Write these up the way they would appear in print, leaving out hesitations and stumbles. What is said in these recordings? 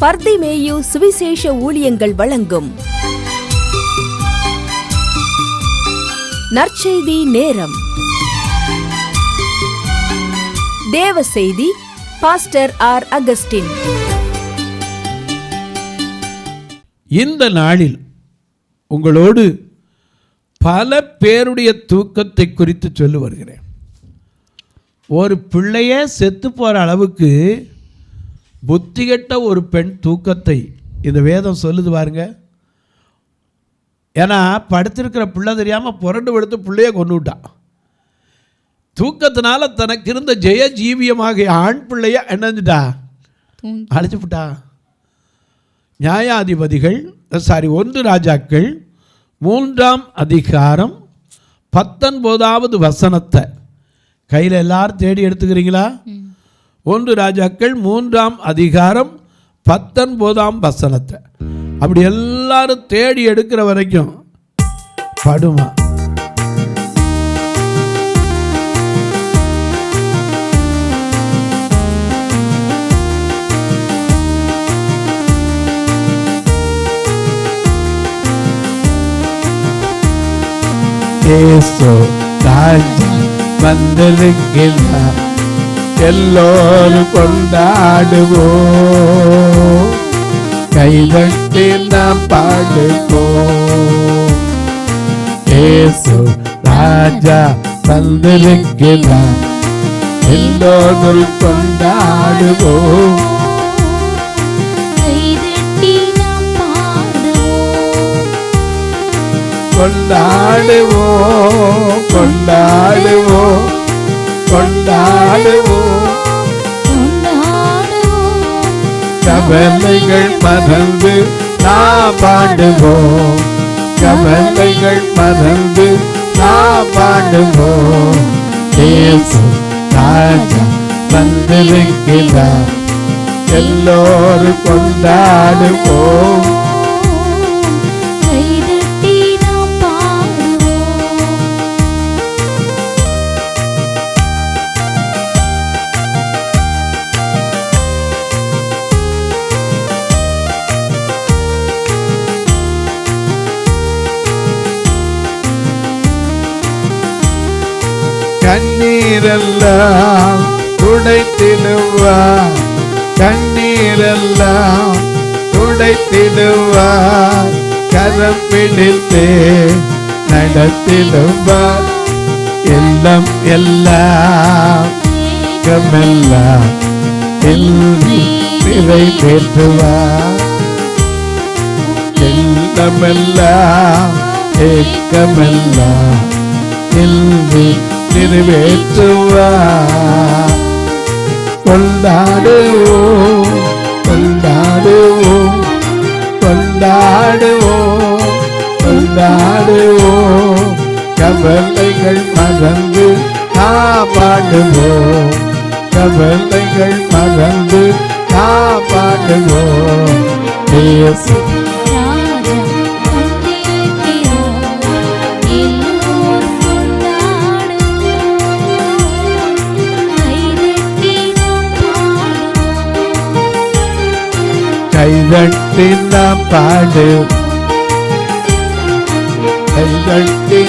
பர்திமேயு சுவிசேஷ ஊழியங்கள் வழங்கும் நற்செய்தி நேரம். தேவ செய்தி பாஸ்டர் ஆர். அகஸ்டின். இந்த நாளில் உங்களோடு பல பேருடைய தூக்கத்தை குறித்து சொல்லி வருகிறேன். ஒரு பிள்ளையே செத்து போகிற அளவுக்கு புத்திகெட்ட ஒரு பெண் தூக்கத்தை இந்த வேதம் சொல்லுது பாருங்க. ஏன்னா படுத்திருக்கிற பிள்ளை தெரியாமல் புரண்டு படுத்து பிள்ளைய கொண்டு விட்டான். தூக்கத்தினால தனக்கு இருந்த ஜெய ஜீவியமாக ஆண் பிள்ளைய என்னஞ்சிட்டா அழைச்சி விட்டா. நியாயாதிபதிகள் 1 ராஜாக்கள் 3ஆம் அதிகாரம் 19வது வசனத்தை கையில் எல்லாரும் தேடி எடுத்துக்கிறீங்களா? 1 ராஜாக்கள் 3ஆம் அதிகாரம் 19ஆம் வசனத்தை அப்படி எல்லாரும் தேடி எடுக்கிற வரைக்கும் படுமா. ராஜா வந்திருக்கிறார், எல்லோரும் கொண்டாடுவோம், கைதட்டி நாம் பாடுவோம். ஏசு ராஜா வந்திருக்கிறார், எல்லோரும் கொண்டாடுவோம், கொண்டாடுவோம், கொண்டாடுவோம், கொண்டாடுவோம். கவலைகள் மறந்து நாம் பாடுவோம், கவலைகள் மறந்து நாம் பாடுவோம். இயேசு ராஜா வந்திருக்கிறார், எல்லோரும் கொண்டாடுவோம். கண்ணீரெல்லாம் துடைத்திடுவார், கண்ணீரெல்லாம் துடைத்திடுவார், கரம் பிடித்தே நடத்திடுவார். எல்லாம் எல்லாம் கமெல்லாம் நிறைவேற்றுவார், எல்லாமெல்லாம் ஏக்கமெல்லாம் நிறைவேற்றுவார். கொண்டாடுவோம், கொண்டாடுவோம், கொண்டாடுவோம், கொண்டாடுவோம். கவலைகள் மறந்து நாம் பாடுவோம், கவலைகள் மறந்து நாம் பாடுவோம். இயேசு கைதட்டி நாம் பாடு, கைதட்டி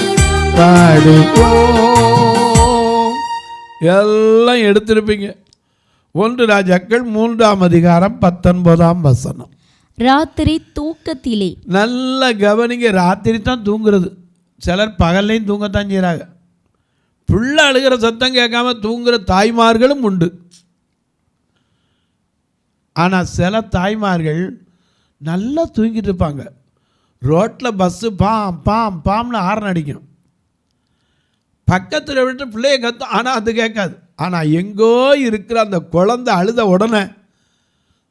பாடுவோம். எல்லாம் எடுத்திருப்பீங்க. 1 ராஜாக்கள் 3ஆம் அதிகாரம் 19ஆம் வசனம். ராத்திரி தூக்கத்திலே. நல்ல கவனிங்க, ராத்திரி தான் தூங்குறது. சிலர் பகல்லையும் தூங்கத்தான் செய்கிறாங்க. புள்ள அழுகிற சத்தம் கேட்காம தூங்குற தாய்மார்களும் உண்டு. ஆனால் சில தாய்மார்கள் நல்லா தூங்கிட்டு இருப்பாங்க. ரோட்டில் பஸ்ஸு பாம் பாம் பாம்னு ஹார்ன் அடிக்கும், பக்கத்தில் விட்டு பிள்ளைய கத்தும், ஆனால் அது கேட்காது. ஆனால் எங்கோ இருக்கிற அந்த குழந்தை அழுத உடனே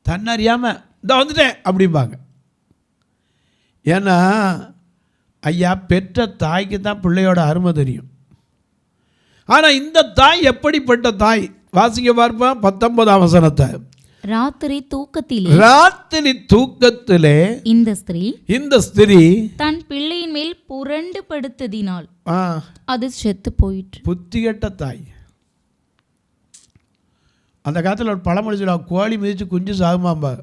தன்னறியாமல் இந்த வந்துட்டேன் அப்படிம்பாங்க. ஏன்னா ஐயா, பெற்ற தாய்க்கு தான் பிள்ளையோட அருமை தெரியும். ஆனால் இந்த தாய் எப்படிப்பட்ட தாய்? வாசிக்க பார்ப்போம் 19ஆம் வசனத்தை. ராத்திரி தூக்கத்திலே, ராத்திரி தூக்கத்திலே இந்த ஸ்திரீ தன் பிள்ளையின் மேல் புரண்டு படுத்ததினால் அது செத்து போயிற்று. புத்திகெட்ட தாய். அந்த காலத்தில் ஒரு பழமொழி சொல்லுவாங்க, கோழி மிதித்து குஞ்சு சாகுமாம்பா.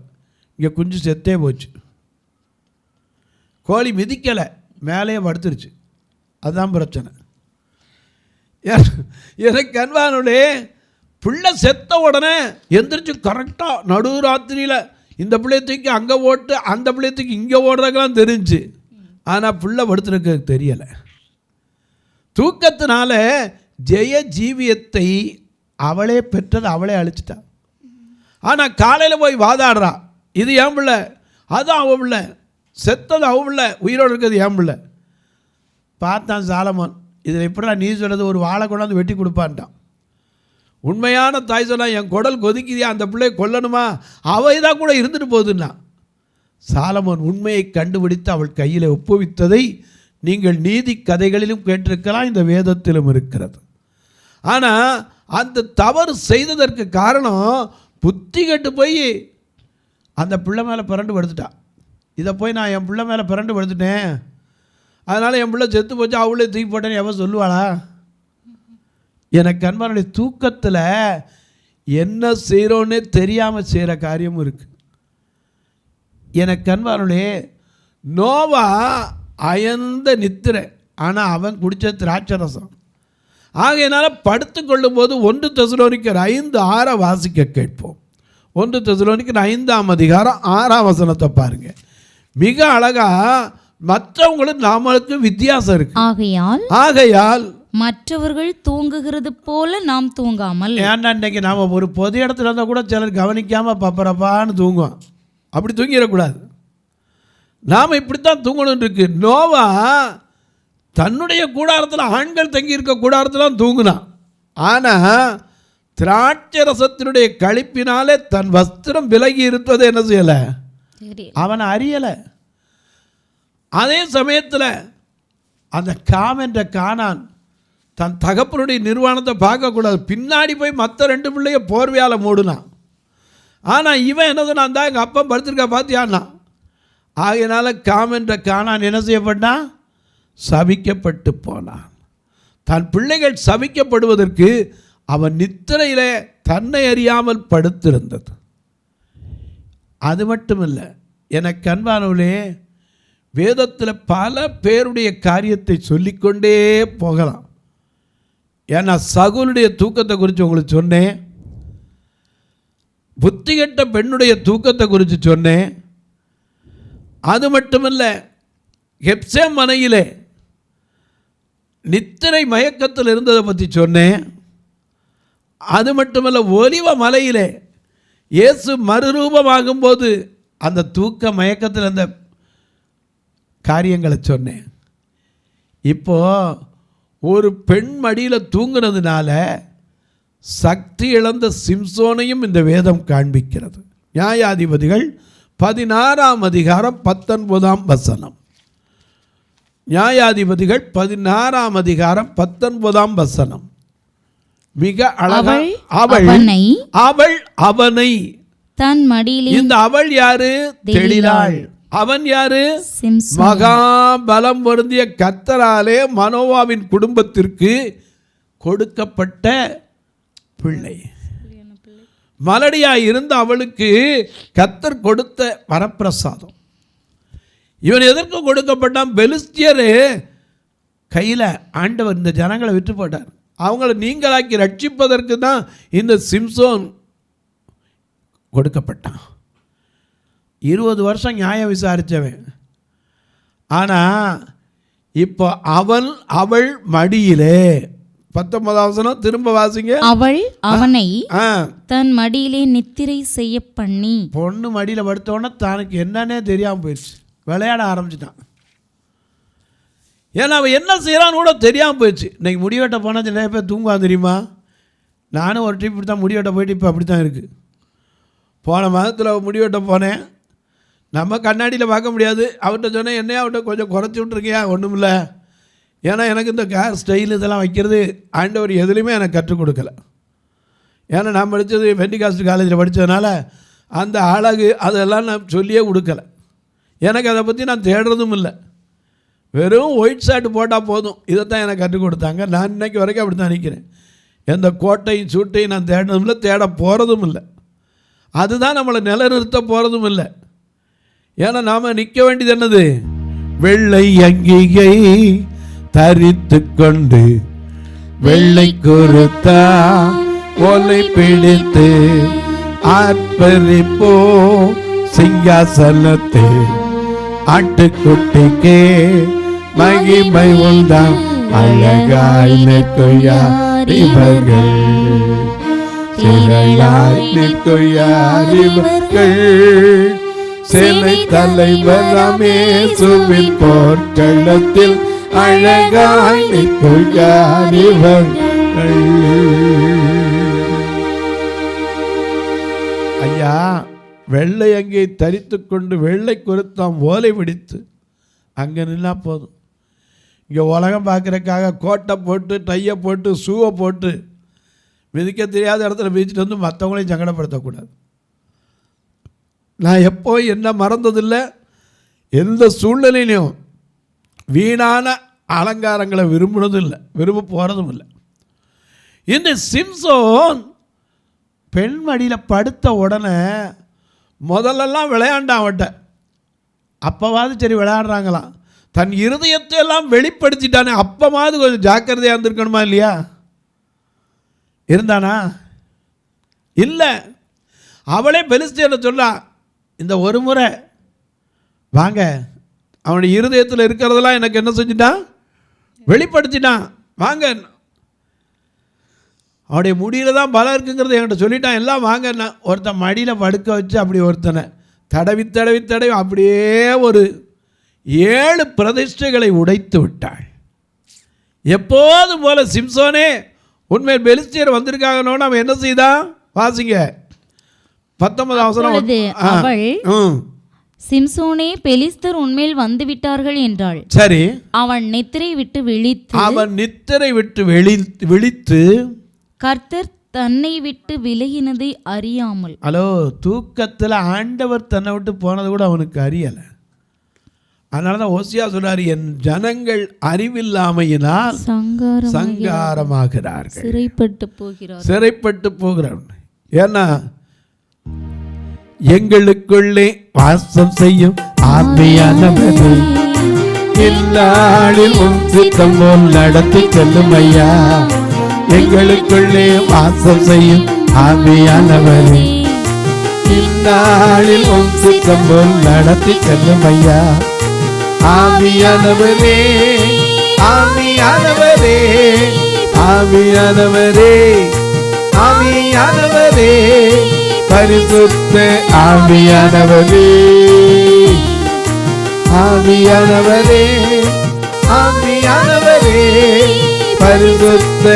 இங்கே குஞ்சு செத்தே போச்சு. கோழி மிதிக்கலை, மேலேயே படுத்துருச்சு. அதுதான் பிரச்சனை. எனக்கு அன்பானவர்களே, பிள்ளை செத்த உடனே எந்திரிச்சு கரெக்டாக நடுராத்திரியில் இந்த பிள்ளைய தூக்கி அங்கே ஓட்டு, அந்த பிள்ளைய தூக்கி இங்கே ஓடுறதுக்கெல்லாம் தெரிஞ்சு. ஆனால் பிள்ளை படுத்துருக்கு தெரியலை. தூக்கத்தினால ஜெய ஜீவியத்தை அவளே பெற்றது, அவளே அழிச்சிட்டா. ஆனால் காலையில் போய் வாதாடுறா, இது ஏன் பிள்ளை, அதுவும் அவன் பிள்ளை, செத்தது அவன் பிள்ளை, உயிரோடு இருக்கிறது ஏன் பிள்ளை. பார்த்தான் சாலமோன், இதில் எப்படா நீ சொல்கிறது, ஒரு வாழை கொண்டாந்து வெட்டி கொடுப்பான்ட்டான். உண்மையான தாய் சொன்னா, என் குடல் கொதிக்குதியா, அந்த பிள்ளையை கொல்லணுமா, அவள் இதாக கூட இருந்துட்டு போகுதுன்னா. சாலமோன் உண்மையை கண்டுபிடித்து அவள் கையில் ஒப்புவித்ததை நீங்கள் நீதி கதைகளிலும் கேட்டிருக்கலாம், இந்த வேதத்திலும் இருக்கிறது. ஆனால் அந்த தவறு செய்ததற்கு காரணம் புத்தி கெட்டு போய் அந்த பிள்ளை மேலே பிறண்டு படுத்துட்டான். இதை போய் நான் என் பிள்ளை மேலே பிறண்டு படுத்துட்டேன், அதனால் என் பிள்ளை செத்து போச்சு, அவளே தூக்கி போட்டேன்னு எவன் சொல்லுவாளா? எனக்கு அன்பானுடைய தூக்கத்தில் என்ன செய்கிறோன்னே தெரியாமல் செய்கிற காரியமும் இருக்குது. எனக்கு அன்பானுடைய நோவா அயர்ந்த நித்திரை, ஆனால் அவன் குடித்த திராட்சரசம். ஆகையினால படுத்து கொள்ளும்போது 1 தெசலோனிக்கர் 5:6 வாசிக்க கேட்போம். 1 தெசலோனிக்கர் 5:6 பாருங்கள். மிக அழகாக மற்றவங்களும் நாமளுக்கு வித்தியாசம் இருக்கு. ஆகையால் மற்றவர்கள் தூங்குகிறது போல நாம் தூங்காமல். ஏன்னா இன்றைக்கி நாம் ஒரு பொது இடத்துல இருந்தால் கூட சிலர் கவனிக்காமல் பப்பரப்பான்னு தூங்குவோம். அப்படி தூங்கிடக்கூடாது. நாம் இப்படித்தான் தூங்கணும் இருக்கு. நோவா தன்னுடைய கூடாரத்தில், ஆண்கள் தங்கியிருக்க கூடாரத்தில் தூங்கினான். ஆனால் திராட்சை ரசத்தினுடைய கழிப்பினாலே தன் வஸ்திரம் விலகி இருப்பதை என்ன செய்யலை, அவனை அறியலை. அதே சமயத்தில் அந்த என்ற கானான் தன் தகப்பனுடைய நிர்வாணத்தை பார்க்கக்கூடாது, பின்னாடி போய் மற்ற 2 பிள்ளைய போர்வையால் மூடுனான். ஆனால் இவன் என்ன சொன்னான், தான் எங்கள் அப்பா படுத்திருக்கா பார்த்தியான்னா. ஆகையினால என்ற கானான் என்ன செய்யப்பட்டான், சபிக்கப்பட்டு போனான். தன் பிள்ளைகள் சபிக்கப்படுவதற்கு அவன் நித்திரையிலே தன்னை அறியாமல் படுத்திருந்தது. அது மட்டுமில்லை, எனக்கு அன்பானவர்களே, வேதத்தில் பல பேருடைய காரியத்தை சொல்லிக்கொண்டே போகலாம். ஏன்னா சகுலுடைய தூக்கத்தை குறித்து உங்களுக்கு சொன்னேன், புத்திகெட்ட பெண்ணுடைய தூக்கத்தை குறித்து சொன்னேன். அது மட்டுமல்ல, கெப்சேம் மனையிலே நித்திரை மயக்கத்தில் இருந்ததை பற்றி சொன்னேன். அது மட்டுமல்ல, ஒலிவ மலையிலே இயேசு மறுரூபமாகும்போது அந்த தூக்க மயக்கத்தில் அந்த காரியங்களை சொன்னேன். இப்போது ஒரு பெண் மடியில் தூங்குனதுனால சக்தி இழந்த சிம்சோனையும் இந்த வேதம் காண்பிக்கிறது. நியாயாதிபதிகள் 16:19. நியாயாதிபதிகள் 16:19 மிக அழகா, அவள் அவனை தன் மடியிலே. இந்த அவள் யாரு? தெளிலாள். அவன் யாரு? மகாபலம் பொருந்திய கர்த்தராலே மனோவாவின் குடும்பத்திற்கு கொடுக்கப்பட்ட பிள்ளை. மலடியாய் இருந்த அவளுக்கு கர்த்தர் கொடுத்த வரப்பிரசாதம். இவன் எதற்கு கொடுக்கப்பட்டான்? பெலிஸ்தியர் கையில் ஆண்டவர் இந்த ஜனங்களை விட்டு போட்டார். அவங்கள நீங்களாக்கி ரட்சிப்பதற்கு தான் இந்த சிம்சோன் கொடுக்கப்பட்டான். 20 வருஷம் நியாயம் விசாரித்தவன். ஆனால் இப்போ அவள் மடியிலே 19 திரும்ப வாசிங்க. அவள் அவனை தன் மடியிலே நித்திரை செய்ய பண்ணி. பொண்ணு மடியில் படுத்தோன்னே தனக்கு என்னன்னே தெரியாமல் போயிடுச்சு, விளையாட ஆரம்பிச்சிட்டான். ஏன்னா அவன் என்ன செய்கிறான்னு கூட தெரியாமல் போயிடுச்சு. இன்றைக்கி முடிவெட்ட போனால் நிறைய பேர் தூங்குவான் தெரியுமா? நானும் ஒரு ட்ரிப் இப்படி தான் முடிவெட்ட போயிட்டு இப்போ அப்படி தான் இருக்குது. போன மாதத்தில் முடிவெட்ட போனேன். நம்ம கண்ணாடியில் பார்க்க முடியாது. அவர்கிட்ட சொன்னேன், என்னையா அவர்கிட்ட கொஞ்சம் குறைச்சி விட்ருக்கியா? ஒன்றும் இல்லை, ஏன்னா எனக்கு இந்த கேர் ஸ்டைல் இதெல்லாம் வைக்கிறது ஆண்டவர் எதுலேயுமே எனக்கு கற்றுக் கொடுக்கலை. ஏன்னா நான் படித்தது பெண்டிகாஸ்ட் காலேஜில் படித்ததுனால அந்த அழகு அதெல்லாம் நான் சொல்லியே கொடுக்கலை. எனக்கு அதை பற்றி நான் தேடுறதும் இல்லை. வெறும் ஒயிட் ஷர்ட் போட்டால் போதும், இதைத்தான் எனக்கு கற்றுக் கொடுத்தாங்க. நான் இன்றைக்கி வரைக்கும் அப்படி தான் நினைக்கிறேன். எந்த கோட்டையும் சூட்டையும் நான் தேடுறதும் இல்லை, தேட போகிறதும் இல்லை. அதுதான் நம்மளை நிலைநிறுத்த போகிறதும் இல்லை. ஏன்னா நாம நிற்க வேண்டியது என்னது? வெள்ளை அங்கிகை தரித்து கொண்டு வெள்ளை குருத்தா ஓலை பிடித்து ஆர்ப்பரிப்போ சிங்காசனத்தை ஆட்டுக்குட்டிக்கே மகிமை உண்டாம் அழகாய் நிற்குயார் இவர்கள், சிறையாய் நிற்குயார் இவர்கள், சேனை தலைவராமே சுவில் போர்க்களத்தில் அழகாய் நிற்குயார் இவர்கள். ஐயா, வெள்ளை அங்கே தரித்து கொண்டு வெள்ளை குருத்தாம் ஓலை பிடித்து அங்கே நின்னா போதும். இங்கே உலகம் பார்க்குறக்காக கோட்டை போட்டு டையை போட்டு ஷூவை போட்டு மிதிக்க தெரியாத இடத்துல மிதிச்சுட்டு வந்து மற்றவங்களையும் சங்கடப்படுத்தக்கூடாது. நான் எப்போ என்ன மறந்ததில்லை, எந்த சூழ்நிலையிலையும் வீணான அலங்காரங்களை விரும்பினதும் இல்லை, விரும்ப போகிறதும் இல்லை. இந்த சிம்சோன் பெண் மடியில் படுத்த உடனே முதல்லலாம் விளையாண்டான் அவட்ட. அப்போவாது சரி விளையாடுறாங்களாம், தன் இருதயத்தை எல்லாம் வெளிப்படுத்திட்டானே, அப்போவாது கொஞ்சம் ஜாக்கிரதையாக இருந்திருக்கணுமா இல்லையா? இருந்தானா? இல்லை. அவளே பெலிஸ்தியனை சொல்லா, இந்த ஒரு முறை வாங்க, அவனுடைய இருதயத்தில் இருக்கிறதெல்லாம் எனக்கு என்ன செஞ்சிட்டான்? வெளிப்படுத்திட்டான். வாங்க, அவனுடைய முடியில் தான் பலம் இருக்குங்கிறத என்கிட்ட சொல்லிட்டான், எல்லாம் வாங்க. ஒருத்தன் மடியில் படுக்க வச்சு அப்படி ஒருத்தனை தடவி தடவி தடவி அப்படியே ஒரு 7 பிரதிஷ்டைகளை உடைத்து விட்டாள். எப்போதும் போல சிம்சோனே உண்மையில் பெலிஸ்தியர் வந்திருக்காங்கன்னு அவன் என்ன செய்தான்? வாசிங்க 19 அவசரம். சிம்சோனே, பெலிஸ்தர் உண்மையில் வந்து விட்டார்கள் என்றாள். சரி. அவன் நித்திரை விட்டு விழித்து கர்த்தர் தன்னை விட்டு விலகினதை அறியாமல். ஹலோ, தூக்கத்தில் ஆண்டவர் தன்னை விட்டு போனது கூட அவனுக்கு அறியலை. அதனால தான் ஓசியா சொல்றாரு, என் ஜனங்கள் அறிவில்லாமையினால் சங்காரமாகிறார்கள், சிறைப்பட்டு போகிறார்கள். ஏன்னா எங்களுக்குள்ளே வாசம் செய்யும் ஆவியானவர் இந்நாளில் உம் சித்தம் போல் நடத்தி செல்லும் ஐயா. எங்களுக்குள்ளே வாசம் செய்யும் ஆவியானவர் இந்நாளில் உம் சித்தம் போல் நடத்தி செல்லும் ஐயா. ஆவியானவரே, ஆவியானவரே, ஆவியானவரே, ஆவியானவரே, பரிசுத்த ஆவியானவரே, ஆவியானவரே, ஆவியானவரே, பரிசுத்த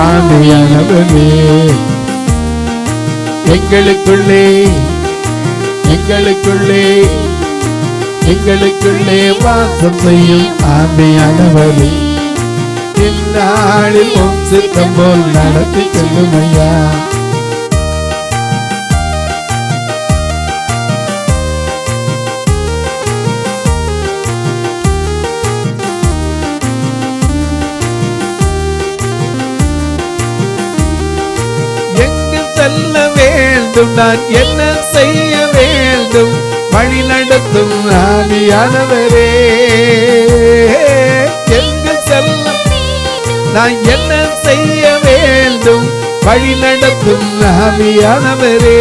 ஆவியானவரே, எங்களுக்குள்ளே எங்களுக்குள்ளே எங்களுக்குள்ளே வாசம் செய்யும் ஆவியானவரே இந்நாளில் உம் சித்தம் போல் நடத்தி செல்லும் ஐயா. எங்கு செல்ல வேண்டும், நான் என்ன செய்ய வேண்டும், வழி நடத்தும் ஆவியானவரே. எங்கு செல்ல, நான் என்ன செய்ய வேண்டும், வழி நடத்தும் ஆவியானவரே.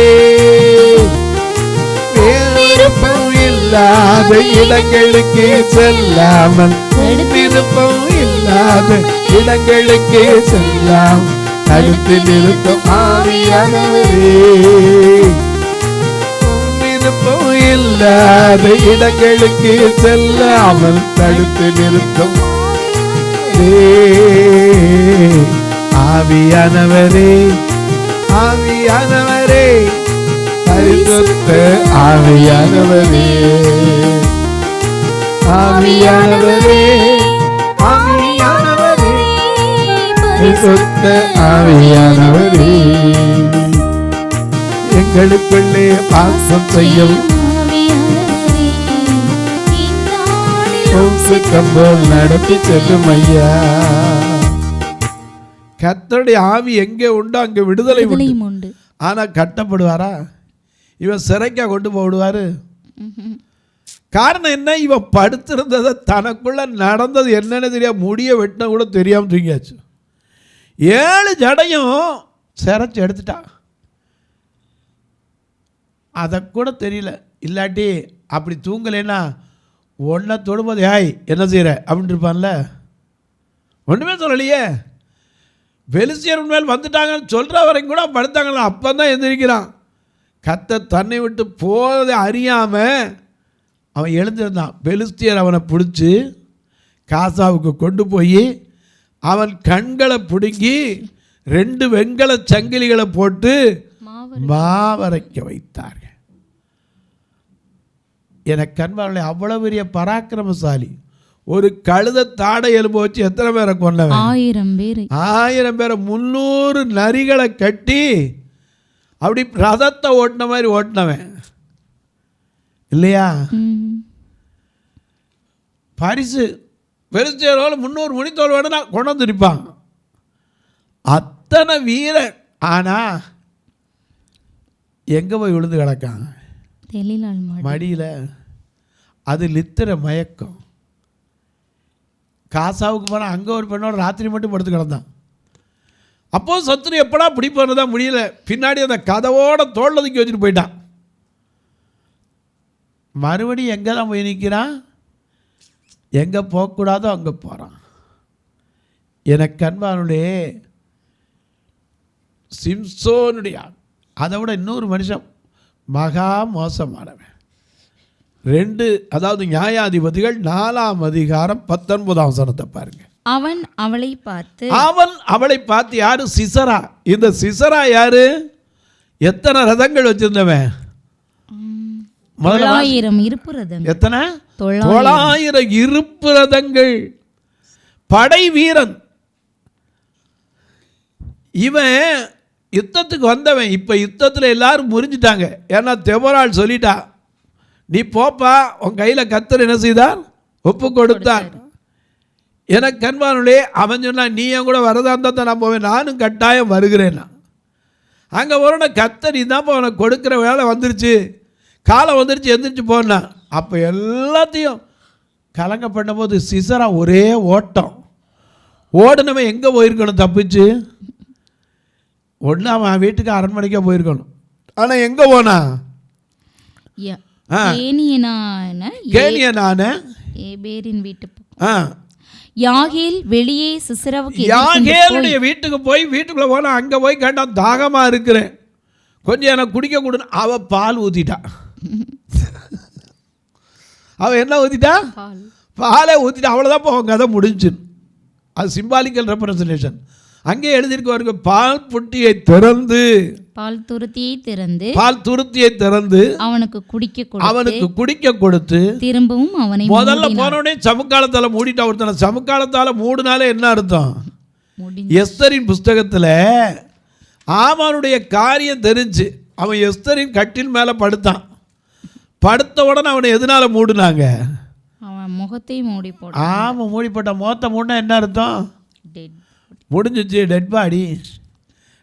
விருப்பம் இல்லாத இடங்களுக்கு செல்லாமல், விருப்பம் இல்லாத இடங்களுக்கு செல்லாம் தடுத்து நிறுத்தும் ஆவியானவரே. விருப்பம் இல்லாத இடங்களுக்கு செல்லாமல் தடுத்து நிறுத்தும் ஆவியானவரே, ஆவியானவரே, பரிசுத்த ஆவியானவரே, ஆவியானவரே, ஆவியானவரே, பரிசுத்த ஆவியானவரே, எங்களுக்குள்ளே வாசம் செய்யும் சித்தம் போல் நடத்தி செல்லும் ஐயா. கர்த்தருடைய ஆவி எங்கே உண்டோ அங்கே விடுதலை உண்டு. ஆனா கட்டப்படுவாரா? இவன் சிறைக்கா கொண்டு போடுவாரு? காரணம் என்ன, இவன் படுத்திருந்ததை தனக்குள்ள நடந்தது என்னன்னு தெரியாம முடிய வெட்டின கூட தெரியாமல் தூங்கியாச்சு. 7 ஜடையும் சிரைச்சி எடுத்துட்டான். அதை கூட தெரியல. இல்லாட்டி அப்படி தூங்கலைன்னா ஒன்றை தொடும்போது ஏய் என்ன செய்கிற அப்படின்ட்டு இருப்பான்ல. ஒன்றுமே சொல்லலையே. பெலிஸ்தியர் மேல் வந்துட்டாங்கன்னு சொல்கிற வரைக்கும் கூட படுத்தாங்களா, அப்போ தான் எந்திரிக்கிறான். கர்த்தர் தன்னை விட்டு போகிறதை அறியாமல் அவன் எழுந்திருந்தான். பெலிஸ்தியர் அவனை பிடிச்சி காசாவுக்கு கொண்டு போய் அவன் கண்களை பிடுங்கி 2 வெண்கல சங்கிலிகளை போட்டு மாவரைக்க வைத்தார்கள். எனக்கு கண்பார்களை அவ்வளவு பெரிய பராக்கிரமசாலி. ஒரு கழுத தாடை எலும்பு வச்சு எத்தனை பேரை கொண்டவன்? 1000 பேரை 300 நரிகளை கட்டி அப்படி ரதத்தை ஓட்டின மாதிரி ஓட்டினவன் இல்லையா? பரிசு பெருசோல 300 மணித்தோல் வேணும்னா கொண்டு வந்துருப்பான். அத்தனை வீரன். ஆனால் எங்கே போய் விழுந்து கிடக்கான்? மடியில். அது லித்திர மயக்கம். காசாவுக்கு போனால் அங்கே ஒரு பெண்ணோட ராத்திரி மட்டும் படுத்து கிடந்தான். அப்போது சத்துரு எப்படா பிடிப்பது தான் முடியல. பின்னாடி அந்த கதவோட தோல் ஒதுக்கி வச்சுட்டு போயிட்டான். மறுபடியும் எங்கே தான் போய் நிற்கிறான்? எங்கே போகக்கூடாதோ அங்கே போகிறான். எனக்கு அன்பானுடைய சிம்சோனுடைய அதை விட இன்னொரு மனுஷன் மகா மோசமானவன். 2 அதாவது நியாயாதிபதிகள் 4ஆம் அதிகாரம் 19ஆம் வசனத்தை பாருங்க. அவன் அவளை பார்த்து யாரு? சிசரா. இந்த சிசரா யாரு? எத்தனை ரதங்கள் வச்சிருந்தவன்? 900 இருப்பு ரதங்கள். எத்தனை? 900 இருப்பு ரதங்கள். படை வீரன் இவன். யுத்தத்துக்கு வந்தவன். இப்போ யுத்தத்தில் எல்லாரும் முறிஞ்சிட்டாங்க. ஏன்னா தெபொராள் சொல்லிட்டா, நீ போப்பா, உன் கையில் கர்த்தர் என்ன செய்தார்? ஒப்பு கொடுத்தார். எனக்கு கண்பானுலே அவன் சொன்னான், நீ என் கூட வரதா இருந்தால் தான் நான் போவேன். நானும் கட்டாயம் வருகிறேன்னா. அங்கே வரணும் கர்த்தர் இதான்ப்பா அவனை கொடுக்குற வேலை வந்துருச்சு, காலம் வந்துருச்சு, எந்திரிச்சு போனா. அப்போ எல்லாத்தையும் கலங்க பண்ணும்போது சிசரா ஒரே ஓட்டம். ஓடுனவன் எங்கே போயிருக்கணும்? தப்பிச்சு ஒன்று அவன் வீட்டுக்கு அரண்மனைக்கே போயிருக்கணும். ஆனால் எங்கே போனா? கேனியனான ஏபேரின் வீட்டுக்கு. யாகேல் வெளியே சிசராவுக்கு யாகேலுடைய வீட்டுக்கு போய் வீட்டுக்குள்ளே போனால் அங்கே போய் கேட்டான், தாகமாக இருக்கிறேன், கொஞ்சம் எனக்கு குடிக்க கொடுன்னு. அவள் பால் ஊற்றிட்டா. அவள் என்ன ஊற்றிட்டா? பாலை ஊற்றிட்டா. அவ்வளோதான் போவோம், கதை முடிஞ்சு. அது சிம்பாலிக்கல் ரெப்ரசன்டேஷன். அங்கே எழுதியிருக்கு பாருங்க, பால் புட்டியை திறந்து, பால் துருத்தியை திறந்து அவனுக்கு குடிக்க கொடுத்து திரும்பவும் அவனை முதல்ல போனோடனே சமுக்காலத்தால மூடிட்டா. ஒருத்தனை சமுக்காலத்தால மூடினாலே என்ன அர்த்தம்? எஸ்தரின் புஸ்தகத்தில் ஆமானுடைய காரியம் தெரிஞ்சு அவன் எஸ்தரின் கட்டில் மேலே படுத்தான். படுத்த உடனே அவனை எதனால மூடினாங்க? அவன் முகத்தை மூடி போட்டான். ஆமாம், மூடி போட்டான். முகத்தை மூடினா என்ன அர்த்தம்? முடிஞ்சிச்சு, டெட் பாடி.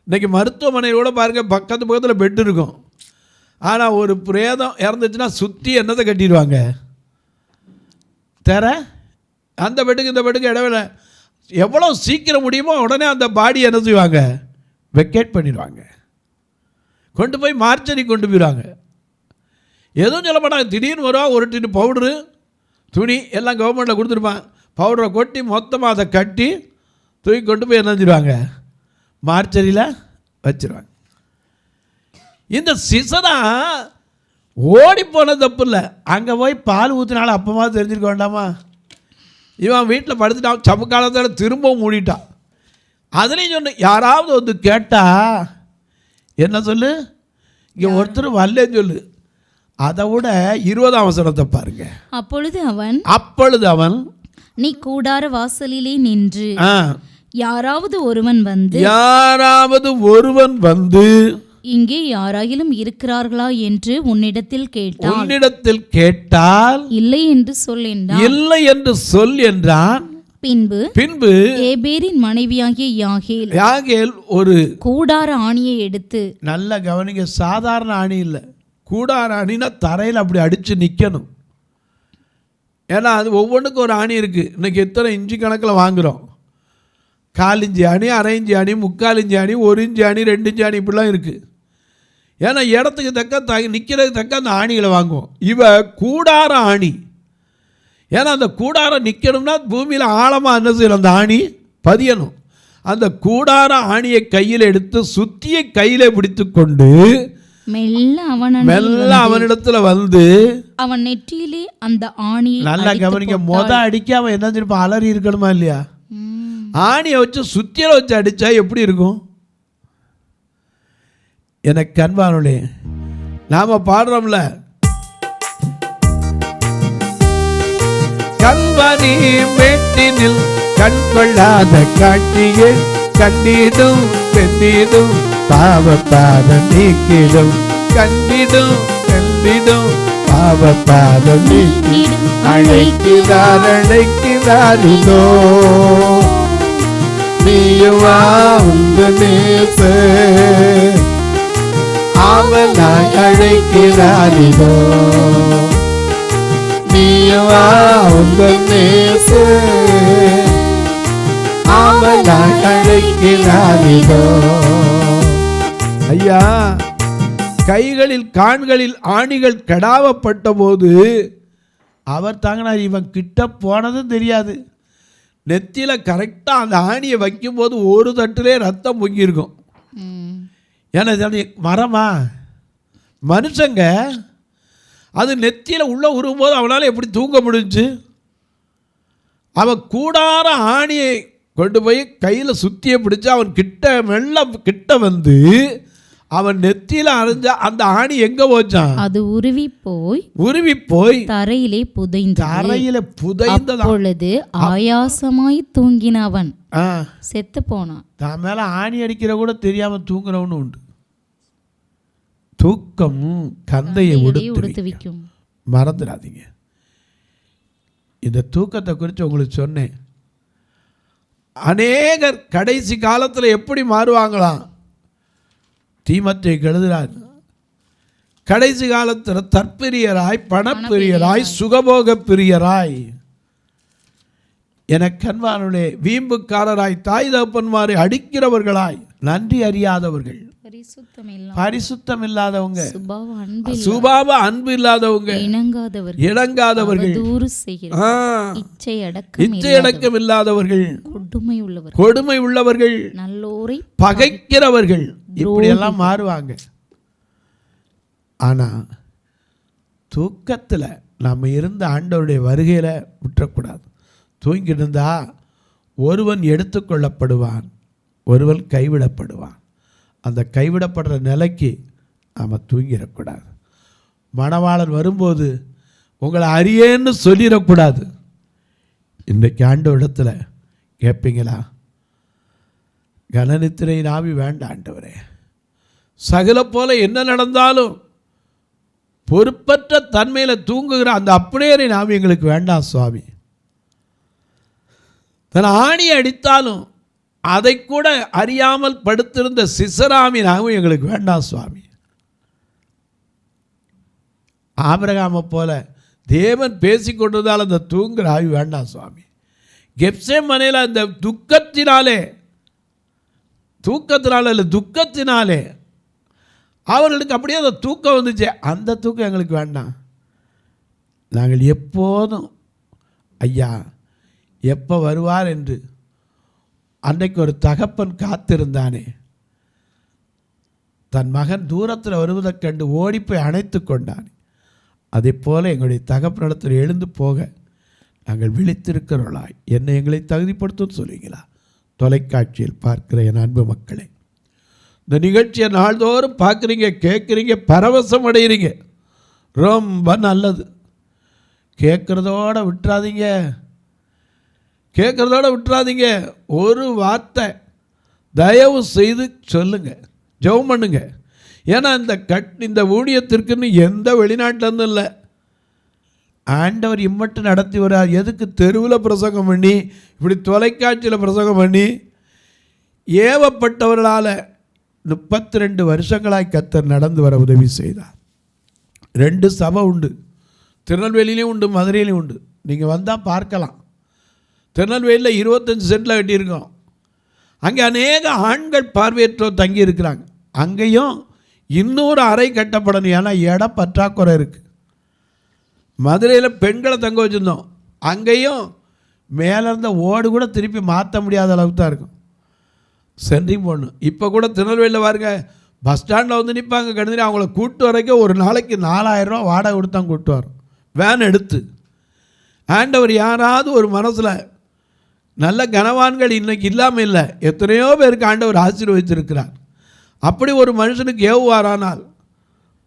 இன்றைக்கி மருத்துவமனையோட பாருங்கள், பக்கத்தில் பெட் இருக்கும். ஆனால் ஒரு பிரேதம் இறந்துச்சுன்னா சுற்றி என்னத்தை கட்டிடுவாங்க? தர அந்த பெட்டுக்கு இந்த பெட்டுக்கு இடவில்லை. எவ்வளோ சீக்கிரம் முடியுமோ உடனே அந்த பாடி என்ன செய்வாங்க? வெக்கேட் பண்ணிடுவாங்க. கொண்டு போய் மார்ச்சரி கொண்டு போயிடுவாங்க. எதுவும் சொல்ல மாட்டாங்க. திடீர்னு வருவா, ஒரு டின்னு பவுட்ரு, துணி எல்லாம் கவர்மெண்ட்டில் கொடுத்துருப்பான். பவுடரை கொட்டி மொத்தமாக அதை கட்டி தூக்கி கொண்டு போய் என்ன செஞ்சிருவாங்க? மார்ச்சரியில் வச்சிருவாங்க. இந்த சிசரா ஓடி போனது தப்பு இல்லை. அங்கே போய் பால் ஊற்றினாலும் அப்பமா தெரிஞ்சிருக்க வேண்டாமா? இவன் வீட்டில் படுத்துட்டான். சமுக்காலத்தில் திரும்பவும் மூடிட்டான். அதுலேயும் சொன்ன யாராவது வந்து கேட்டால் என்ன சொல்லு? இங்கே ஒருத்தர் வரலன்னு சொல்லு. அதை விட 20ஆம் வசனத்தை பாருங்க. அப்பொழுது அவன் நீ கூடார வாசலிலே நின்று யாராவது ஒருவன் வந்து இங்கே யாராயிலும் இருக்கிறார்களா என்று உன்னிடத்தில் கேட்டால் இல்லை என்று சொல் என்றான். பின்பு ஏபேரின் மனைவியாகிய யாகேல் ஒரு கூடார ஆணியை எடுத்து, நல்ல கவனிங்க, சாதாரண ஆணி இல்லை, கூடார ஆணினா தரையில் அப்படி அடித்து நிற்கணும். ஏன்னா அது ஒவ்வொன்றுக்கும் ஒரு ஆணி இருக்குது. இன்றைக்கி எத்தனை இன்ச்சு கணக்கில் வாங்குகிறோம். 1/4 இன்ச்சு ஆணி, 1/2 இன்ச்சு ஆணி, 3/4 இன்ச்சு ஆணி, 1 இன்ச்சு ஆணி, 2 இன்ச்சு ஆணி, இப்படிலாம் இருக்குது. ஏன்னா இடத்துக்கு தக்க நிற்கிறதுக்கு தக்க அந்த ஆணிகளை வாங்குவோம். இவ கூடார ஆணி. ஏன்னா அந்த கூடாரம் நிற்கணும்னா பூமியில் ஆழமாக என்ன செய்யணும், அந்த ஆணி பதியணும். அந்த கூடார ஆணியை கையில் எடுத்து சுத்தியை கையில பிடித்து கொண்டு மெல்ல அவனிடத்துல வந்து அவன் நெற்றியிலே அந்த ஆணியை நல்லா கவனிங்க. அடிக்க அவன் என்ன தெரியுமா, அலறி இருக்கணுமா இல்லையா? ஆணியை வச்சு சுத்தியில வச்சு அடிச்சா எப்படி இருக்கும்? எனக்கு கண்பானே, நாம பாடுறோம்ல, கல்வனி மேட்டினில் கண் கொள்ளாத காட்சியை கண்டிடும் சென்றிடும் பாவப்பாத நீக்கிடும் கண்டிடும் சென்றிடும் பாவப்பாத நீக்கிடும் அழைக்கிறார் அழைக்கிறாரிதோ நீயுவா உந்த நேச அவனாய் அழைக்கிறாரிதோ நீயுவா உந்த நேச அவனாய் அழைக்கிறாரிதோ. ஐயா, கைகளில் கான்களில் ஆணிகள் கடாவப்பட்ட போது அவர் தாங்கினார். இவன் கிட்ட போனதும் தெரியாது. நெத்தியில் கரெக்டாக அந்த ஆணியை வைக்கும்போது ஒரு தட்டிலே ரத்தம் பொங்கியிருக்கும். ஏன்னா மரமா மனுஷங்க அது நெத்தியில் உள்ளே உருவும்போது அவனால் எப்படி தூங்க முடிஞ்சு? அவன் கூடார ஆணியை கொண்டு போய் கையில் சுத்தியை பிடிச்சு அவன் கிட்ட மெல்ல கிட்ட வந்து அவன் நெத்தியில் அரைஞ்சா அந்த ஆணி எங்க போச்சான்? அது உருவி போய் தரையிலே புதைந்தது. அப்பொழுது ஆயாசமாய் தூங்கின அவன் செத்து போனான். தான் மேல ஆணி அடிக்கிற கூட தெரியாம தூங்குறவனு உண்டு. தூக்கம் கந்தையை உடுத்துவிக்கும், மறந்துடாதீங்க. இந்த தூக்கத்தை குறித்து உங்களுக்கு சொன்னேன். அநேகர் கடைசி காலத்தில் எப்படி மாறுவாங்களாம்? தீமத்தை எழுதுகிறார், கடைசி காலத்தில் தற்பிரியராய், பணப்பிரியராய், சுகபோக பிரியராய், என கண்வானுடைய வீம்புக்காரராய், தாய் தகப்பன்மாரை அடிக்கிறவர்களாய், நன்றி அறியாதவர்கள், பரிசுத்தம் இல்லாதவங்க, சுபாவ அன்பு இல்லாதவங்க, இணங்காதவர்கள், இச்சை அடக்கம் இல்லாதவர்கள், கொடுமை உள்ளவர்கள், நல்லோரை பகைக்கிறவர்கள், இப்படி எல்லாம் மாறுவாங்க. ஆனா தூக்கத்தில் நம்ம இருந்த ஆண்டவருடைய வருகையில் விட்டுறக்கூடாது. தூங்கிட்டு இருந்தா ஒருவன் எடுத்துக்கொள்ளப்படுவான், ஒருவன் கைவிடப்படுவான். அந்த கைவிடப்படுற நிலைக்கு நாம் தூங்கிடக்கூடாது. மணவாளன் வரும்போது உங்களை அறியேன்னு சொல்லிடக்கூடாது. இன்றைக்கு ஆண்டவரிடத்தில் கேட்பீங்களா? கனநித்திரை நாவி வேண்டாம் ஆண்டவரே, சகல போல என்ன நடந்தாலும் பொறுப்பற்ற தன்மையில் தூங்குகிற அந்த அப்படியே நாவி எங்களுக்கு வேண்டாம் சுவாமி. தன் ஆணியை அடித்தாலும் அதை கூட அறியாமல் படுத்திருந்த சிசராமி நாமும் எங்களுக்கு வேண்டாம் சுவாமி. ஆபிரகாமை போல தேவன் பேசிக்கொண்டதால் அந்த தூங்குற ஆவி வேண்டாம் சுவாமி. கெத்சேமனேல அந்த துக்கத்தினாலே இல்லை துக்கத்தினாலே அவர்களுக்கு அப்படியே அந்த தூக்கம் வந்துச்சு. அந்த தூக்கம் எங்களுக்கு வேண்டாம். நாங்கள் எப்போதும் ஐயா எப்போ வருவார் என்று அன்றைக்கு ஒரு தகப்பன் காத்திருந்தானே, தன் மகன் தூரத்தில் வருவதைக் கண்டு ஓடிப்போய் அணைத்து கொண்டான். அதே போல் எங்களுடைய தகப்பனிடத்தில் எழுந்து போக நாங்கள் விழித்திருக்கிறவர்களாய் என்னை எங்களை தகுதிப்படுத்தும் சொல்லுவீங்களா? தொலைக்காட்சியில் பார்க்கிற என் அன்பு மக்களே, இந்த நிகழ்ச்சியை நாள்தோறும் பார்க்குறீங்க, கேட்குறீங்க, பரவசம் அடைகிறீங்க. ரொம்ப நல்லது. கேட்குறதோடு விட்டுறாதீங்க. ஒரு வார்த்தை தயவு செய்து சொல்லுங்க, ஜெபம் பண்ணுங்க. ஏன்னா இந்த ஊழியத்திற்குன்னு எந்த வெளிநாட்டிலேருந்து இல்லை, ஆண்டவர் இம்மட்டு நடத்தி வரார். எதுக்கு தெருவில் பிரசங்கம் பண்ணி, இப்படி தொலைக்காட்சியில் பிரசங்கம் பண்ணி, ஏவப்பட்டவர்களால் 32 வருஷங்களாய் கர்த்தர் நடந்து வர உதவி செய்தார். 2 சபை உண்டு, திருநெல்வேலியிலையும் உண்டு, மதுரையிலையும் உண்டு. நீங்கள் வந்தால் பார்க்கலாம். திருநெல்வேலியில் 25 சென்டில் கட்டியிருக்கோம். அங்கே அநேக ஆண்கள் பார்வையற்றோர் தங்கி இருக்கிறாங்க. அங்கேயும் இன்னொரு அறை கட்டப்படணும், ஏன்னா இடம் பற்றாக்குறை இருக்குது. மதுரையில் பெண்களை தங்க வச்சுருந்தோம், அங்கேயும் மேலே இருந்த ஓடு கூட திருப்பி மாற்ற முடியாத அளவுக்கு தான் இருக்கும். சென்ட்ரிங் போடணும். இப்போ கூட திருநெல்வேலியில் பாருங்க, பஸ் ஸ்டாண்டில் வந்து நிற்பாங்க கடுதிரி, அவங்கள கூட்டு வரைக்கும் ஒரு நாளைக்கு 4000 ரூபா வாடகை கொடுத்தா கூட்டு வரோம், வேன் எடுத்து. ஆண்டவர் யாராவது ஒரு மனசில் நல்ல கனவான்கள் இன்றைக்கி இல்லாமல் இல்லை, எத்தனையோ பேருக்கு ஆண்டவர் ஆசீர்வதித்திருக்கிறார். அப்படி ஒரு மனுஷனுக்கு ஏவுவாரானால்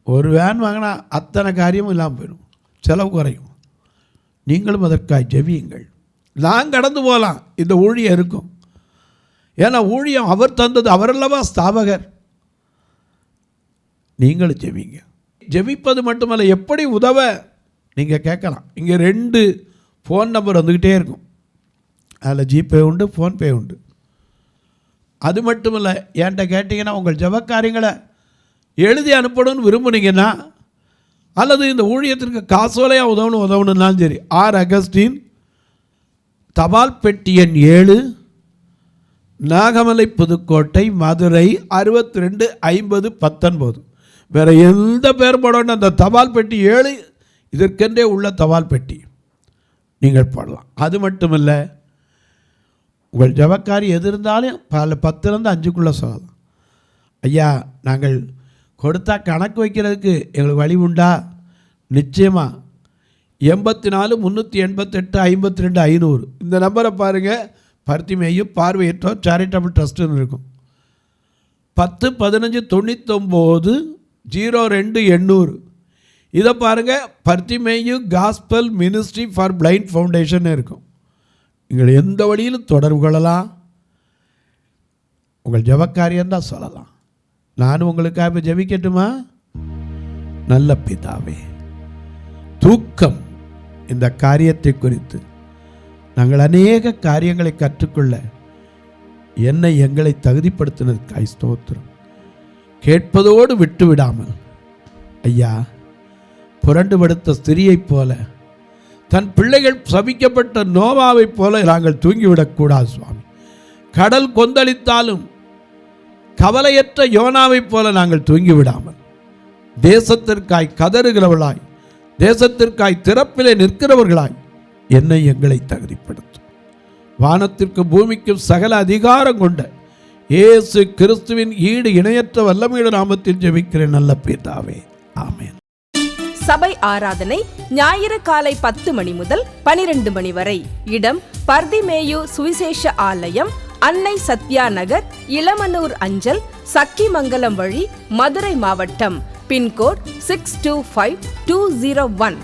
ஒரு வேன் வாங்கினா அத்தனை காரியமும் இல்லாமல் போயிடும், செலவு குறையும். நீங்களும் அதற்காக ஜெபியுங்கள். நான் கடந்து போகலாம், இந்த ஊழியம் இருக்கும். ஏன்னா ஊழியம் அவர் தந்தது, அவரல்லவா ஸ்தாபகர். நீங்களும் ஜெபிங்க. ஜெபிப்பது மட்டுமல்ல, எப்படி உதவ நீங்கள் கேட்கலாம். இங்கே 2 ஃபோன் நம்பர் வந்துக்கிட்டே இருக்கும். அதில் ஜிபே உண்டு, ஃபோன்பே உண்டு. அது மட்டும் இல்லை, என்கிட்ட கேட்டிங்கன்னா உங்கள் ஜெபக்காரியங்களை எழுதி அனுப்பணும்னு விரும்புனீங்கன்னா, அல்லது இந்த ஊழியத்திற்கு காசோலையாக உதவணுன்னாலும் சரி, ஆர். அகஸ்டின், தபால் பெட்டி எண் 7, நாகமலை, புதுக்கோட்டை, மதுரை 625019. வேறு எந்த பேர் போடணும், அந்த தபால் பெட்டி 7 இதற்கென்றே உள்ள தபால் பெட்டி நீங்கள் போடலாம். அது மட்டும் இல்லை, உங்கள் ஜபக்காரி எது இருந்தாலும் 10லேருந்து 5க்குள்ளே சொல்லலாம். ஐயா, நாங்கள் கொடுத்தா கணக்கு வைக்கிறதுக்கு எங்களுக்கு வழி உண்டா? நிச்சயமாக. 84 388 52 500 இந்த நம்பரை பாருங்கள். பர்த்திமேயு பார்வையற்றோர் சேரிட்டபிள் ட்ரஸ்ட்டுன்னு இருக்கும். 10 15 99 02 800 இதை பாருங்கள். Bartimaeus gospel ministry for blind foundation இருக்கும். நீங்கள் எந்த வழியிலும் தொடர்பு கொள்ளலாம். உங்கள் ஜெபக்காரியம் தான் சொல்லலாம். நானும் உங்களுக்காக இப்போ ஜெபிக்கட்டுமா? நல்ல பிதாவே, தூக்கம் இந்த காரியத்தை குறித்து நாங்கள் அநேக காரியங்களை கற்றுக்கொள்ள என்னை எங்களை தகுதிப்படுத்தினதுக்காய் ஸ்தோத்திரம். கேட்பதோடு விட்டு விடாமல் ஐயா, புரண்டு படுத்த ஸ்திரியைப் போல, தன் பிள்ளைகள் சபிக்கப்பட்ட நோவாவைப் போல நாங்கள் தூங்கிவிடக்கூடாது சுவாமி. கடல் கொந்தளித்தாலும் கவலையற்ற யோனாவைப் போல நாங்கள் தூங்கிவிடாமல், தேசத்திற்காய் கதறுகிறவர்களாய், தேசத்திற்காய் திறப்பிலே நிற்கிறவர்களாய் என்னை எங்களை தகுதிப்படுத்தும். வானத்திற்கு பூமிக்கும் சகல அதிகாரம் கொண்ட இயேசு கிறிஸ்துவின் ஈடு இணையற்ற வல்லமையுள்ள நாமத்தில் ஜெபிக்கிறேன் நல்ல பிதாவே, ஆமென். சபை ஆராதனை ஞாயிறு காலை 10 மணி முதல் 12 மணி வரை. இடம் பர்திமேயு சுவிசேஷ ஆலயம், அன்னை சத்யா நகர், இளமனூர் அஞ்சல், சக்கிமங்கலம் வழி, மதுரை மாவட்டம். பின்கோட் 625201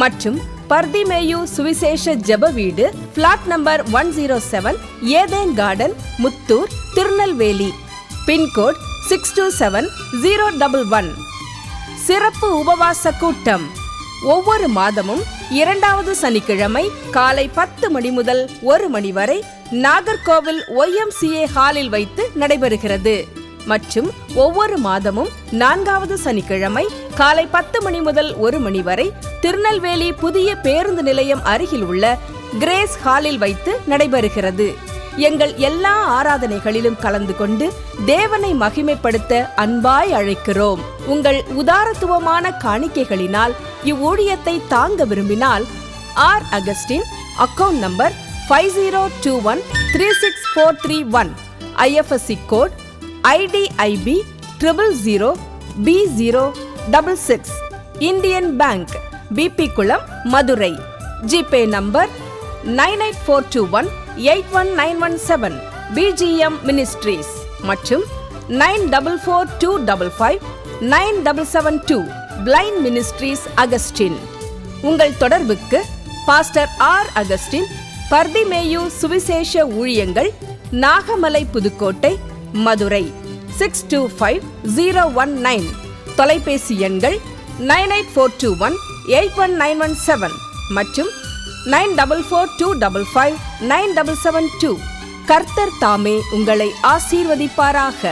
மற்றும் பர்திமேயு சுவிசேஷ ஜெப வீடு, பிளாட் நம்பர் 107, ஏதேன் கார்டன், முத்தூர், திருநெல்வேலி. பின்கோட் 627011. சிறப்பு உபவாச கூட்டம் ஒவ்வொரு மாதமும் 2வது சனிக்கிழமை காலை 10 மணி முதல் 1 மணி வரை நாகர்கோவில் YMCA ஹாலில் வைத்து நடைபெறுகிறது. மற்றும் ஒவ்வொரு மாதமும் 4வது சனிக்கிழமை காலை 10 மணி முதல் 1 மணி வரை திருநெல்வேலி புதிய பேருந்து நிலையம் அருகில் உள்ள கிரேஸ் ஹாலில் வைத்து நடைபெறுகிறது. எங்கள் எல்லா ஆராதனைகளிலும் கலந்து கொண்டு தேவனை மகிமைப்படுத்த அன்பாய் அழைக்கிறோம். உங்கள் உதாரத்துவமான காணிக்கைகளினால் இவ்வூழியத்தை தாங்க விரும்பினால் R. Augustine, account number 5021364331, IFSC code IDIB 000B066, Indian bank, BP Kulam, Madurai. GPay number 9842181917, BGM ministries மற்றும் 9442559772, பிளைண்ட் மினிஸ்ட்ரீஸ் அகஸ்டின். உங்கள் தொடர்புக்கு பாஸ்டர் ஆர். அகஸ்டின், பர்திமேயு சுவிசேஷ ஊழியங்கள், நாகமலை, புதுக்கோட்டை, மதுரை 625019. தொலைபேசி எண்கள் 9842181917 மற்றும் 9442559772. கர்த்தர் தாமே உங்களை ஆசீர்வதிப்பாராக.